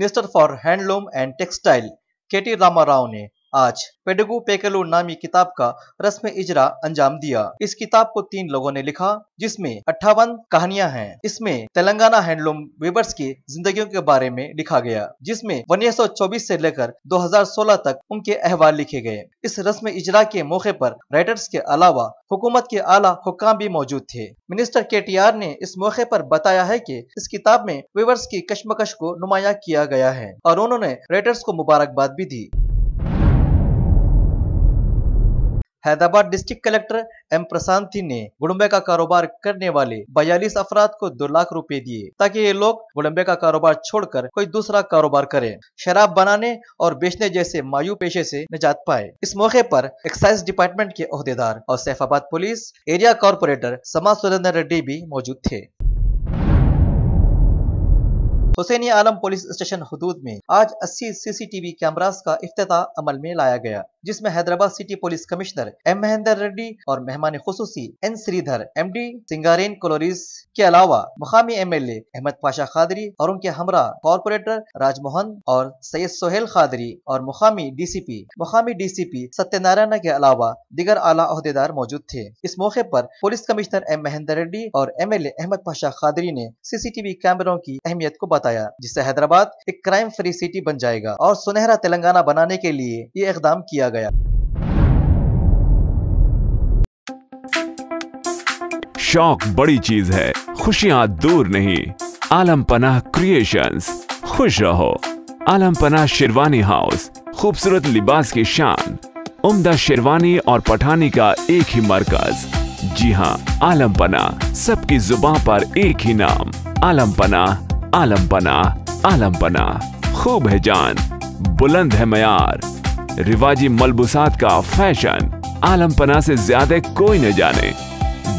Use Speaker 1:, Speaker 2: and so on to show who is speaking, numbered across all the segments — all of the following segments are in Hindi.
Speaker 1: Minister for handloom and textile KT Rama Rao ने आज पेडुगु पेकलू नामी किताब का रस्म इजरा अंजाम दिया। इस किताब को 3 लोगों ने लिखा, जिसमें 58 कहानियां हैं। इसमें तेलंगाना हैंडलूम वीवर्स की जिंदगियों के बारे में लिखा गया, जिसमें 1924 से लेकर 2016 तक उनके अहवाल लिखे गए। इस रस्म इजरा के मौके पर राइटर्स के अलावा हुकूमत के आला हुक्काम भी मौजूद थे। मिनिस्टर केटीआर ने इस मौके पर बताया है कि इस किताब में वीवर्स की कश्मकश को नुमाया किया गया है और उन्होंने राइटर्स को मुबारकबाद भी दी। Hyderabad district collector M Prashanthi ने गुड़म्बे का कारोबार करने वाले 42 अफराद को 2 लाख रुपए दिए, ताकि ये लोग गुड़म्बे का कारोबार छोड़कर कोई दूसरा कारोबार करें, शराब बनाने और बेचने जैसे मायूं पेशे से निजात पाए। इस मौके पर एक्साइज डिपार्टमेंट के ओहदेदार और सैफाबाद पुलिस एरिया कॉर्पोरेटर समा सुरेंद्र रेड्डी भी मौजूद थे। हुसैनी आलम पुलिस स्टेशन हुदूद में आज 80 सीसीटीवी कैमरास का इफ्तिताह अमल में लाया गया, जिसमें Hyderabad city police commissioner M Mahender Reddy और मेहमान खुसूसी N Sridhar MD Singareni collieries के अलावा मुकामी एमएलए अहमद पाशा खादरी और उनके हमरा कॉर्पोरेटर राजमोहन और सैयद सोहेल खादरी और मुकामी डीसीपी सत्यनारायण के अलावा दिगर आला ओहदेदार मौजूद थे। इस मौके पर police commissioner M Mahender Reddy और एमएलए अहमद पाशा खादरी ने सीसीटीवी कैमरों की अहमियत को बताया, जिससे हैदराबाद एक क्राइम फ्री सिटी बन जाएगा और सुनहरा तेलंगाना बनाने के लिए ये इकदाम किया गया।
Speaker 2: शौक बड़ी चीज है, खुशियां दूर नहीं। आलम पनाह क्रिएशंस, खुश रहो। आलम पनाह शेरवानी हाउस, खूबसूरत लिबास की शान, उम्दा शेरवानी और पठानी का एक ही मरकज। जी हाँ, आलम पनाह, सबकी जुबान पर एक ही नाम, आलम पनाह। आलम पनाह, आलम पनाह, खूब है जान, बुलंद है मयार, रिवाजी मलबूसात का फैशन, आलम पनाह से ज्यादा कोई न जाने।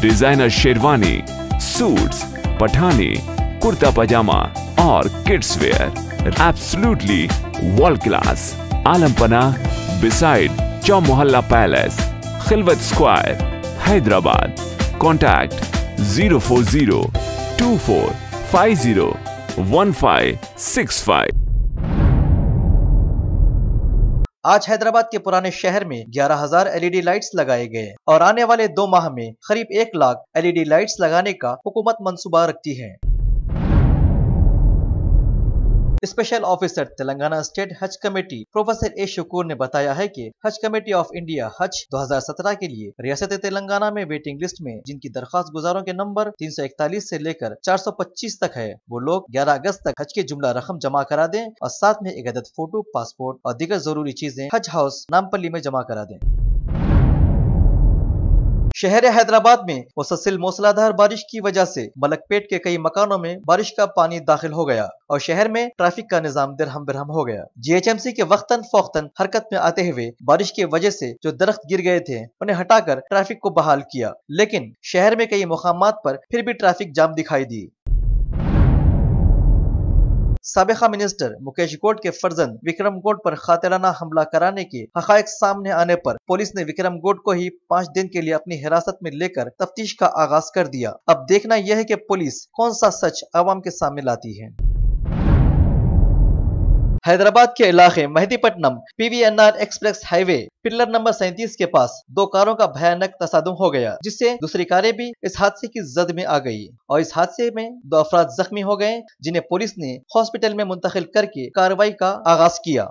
Speaker 2: डिजाइनर शेरवानी, सूट्स, पठानी, कुर्ता पजामा और kids wear, absolutely world class. Alam Panah beside Chowmahalla palace, Khilwat square, Hyderabad. Contact 04024501565।
Speaker 1: आज हैदराबाद के पुराने शहर में 11,000 एलईडी लाइट्स लगाए गए और आने वाले 2 माह में करीब 1 लाख एलईडी लाइट्स लगाने का हुकूमत मंसूबा रखती है। स्पेशल ऑफिसर तेलंगाना स्टेट हज कमेटी प्रोफेसर ए शुकूर ने बताया है कि हज कमेटी ऑफ इंडिया हज 2017 के लिए रियासत तेलंगाना में वेटिंग लिस्ट में जिनकी दरखास्त गुजारों के नंबर 341 से लेकर 425 तक है, वो लोग 11 अगस्त तक हज की जुमला रकम जमा करा दें और साथ में एक अदद फोटो, पासपोर्ट और दीगर जरूरी चीजें हज हाउस नामपल्ली में जमा करा दें। शहर हैदराबाद में मुसलसल मूसलाधार बारिश की वजह से मलकपेट के कई मकानों में बारिश का पानी दाखिल हो गया और शहर में ट्रैफिक का निजाम दिरहम बिरहम हो गया। जीएचएमसी के वक्तन फौक्तन हरकत में आते हुए बारिश की वजह से जो दरख्त गिर गए थे उन्हें हटाकर ट्रैफिक को बहाल किया, लेकिन शहर में कई मुकामात पर फिर भी ट्रैफिक जाम दिखाई दी। साबिका मिनिस्टर मुकेश गौड के फर्जंद विक्रम गौड पर कातिलाना हमला कराने के हकायक सामने आने पर पुलिस ने विक्रम गौड को ही 5 दिन के लिए अपनी हिरासत में लेकर तफ्तीश का आगाज कर दिया। अब देखना यह है कि पुलिस कौन सा सच आवाम के सामने लाती है। हैदराबाद के इलाके Mehdipatnam PVNR express highway pillar number 37 के पास 2 कारों का भयानक तसादुम हो गया, जिससे दूसरी कारें भी इस हादसे की जद में आ गई और इस हादसे में 2 अफराद जख्मी हो गए, जिन्हें पुलिस ने हॉस्पिटल में मुंतकिल करके कार्रवाई का आगाज किया।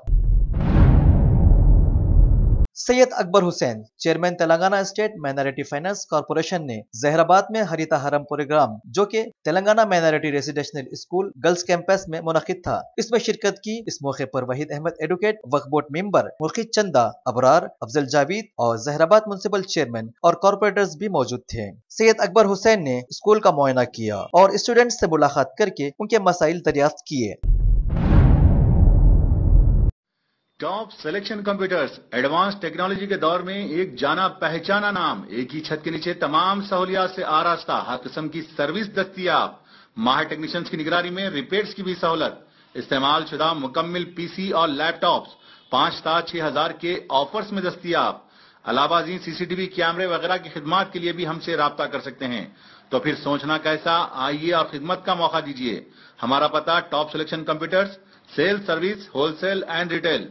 Speaker 1: Syed Akbar Hussain chairman Telangana state minority finance corporation ने जहराबाद में हरिता हरम प्रोग्राम, जो कि Telangana minority residential school girls campus में मुनक्किद था, इसमें शिरकत की। इस मौके पर वहीद अहमद एडवोकेट, वक्फ बोर्ड मेंबर मुर्खिद चंदा, अबरार, अफजल जावेद और जहराबाद म्युनिसिपल चेयरमैन और कॉर्पोरेटर्स भी मौजूद थे। सैयद अकबर हुसैन ने स्कूल का मुआयना किया और स्टूडेंट्स से मुलाकात करके उनके मसाइल दरियाफ्त किए।
Speaker 3: Top selection computers advance technology के दौर में एक जाना पहचाना नाम, एक ही छत के नीचे तमाम सहूलियात से आरास्ता, हर किस्म की सर्विस दस्तियाब, माहिर टेक्नीशियंस की निगरानी में रिपेयर्स की भी सहूलत, इस्तेमाल शुदा मुकम्मल पीसी और लैपटॉप्स 5,6,000 के ऑफर्स में दस्तियाब। अलावाजी सीसीटीवी कैमरे वगैरह की खिदमत के लिए भी हमसे राब्ता कर सकते हैं। तो फिर सोचना कैसा, आइए और खिदमत का मौका दीजिए। हमारा पता top selection computers, sale service, wholesale and retail,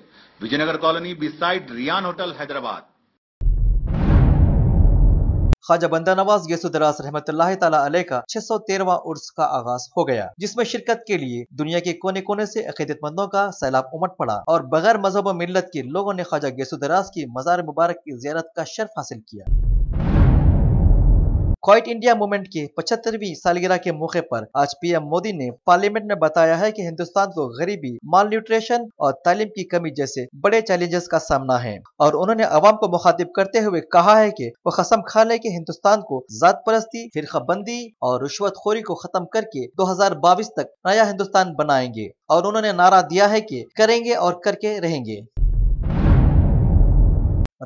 Speaker 3: Vijayanagar colony beside Riyan hotel, Hyderabad.
Speaker 1: Khwaja Banda Nawaz गैसुद्दरास रहमतुल्लाह ताला अलैह का 613वां उर्स का आगाज हो गया, जिसमें शिरकत के लिए दुनिया के कोने कोने से अकीदतमंदों का सैलाब उमड़ पड़ा और बगैर मजहब व मिल्लत के लोगों ने ख्वाजा गैसुद्दरास की मजार मुबारक की जियारत का शर्फ हासिल किया। क्वाइट इंडिया मूवमेंट की 75वीं सालगिरह के मौके पर आज पीएम मोदी ने पार्लियामेंट में बताया है कि हिंदुस्तान को गरीबी, माल न्यूट्रिशन और तालीम की कमी जैसे बड़े चैलेंजेस का सामना है और उन्होंने अवाम को मुखातिब करते हुए कहा है कि वो कसम खा ले कि हिंदुस्तान को जात परस्ती, फिरकाबंदी और रिश्वतखोरी को खत्म करके 2022 तक नया हिंदुस्तान बनाएंगे और उन्होंने नारा दिया है कि करेंगे और करके रहेंगे।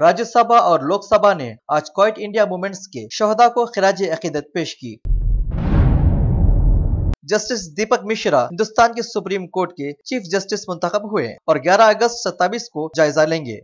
Speaker 1: राज्यसभा और लोकसभा ने आज क्वाइट इंडिया मूवमेंट्स के शहदा को खिराज अकीदत पेश की। जस्टिस दीपक मिश्रा हिंदुस्तान के सुप्रीम कोर्ट के चीफ जस्टिस मुंतखब हुए और 11 अगस्त 27 को जायजा लेंगे।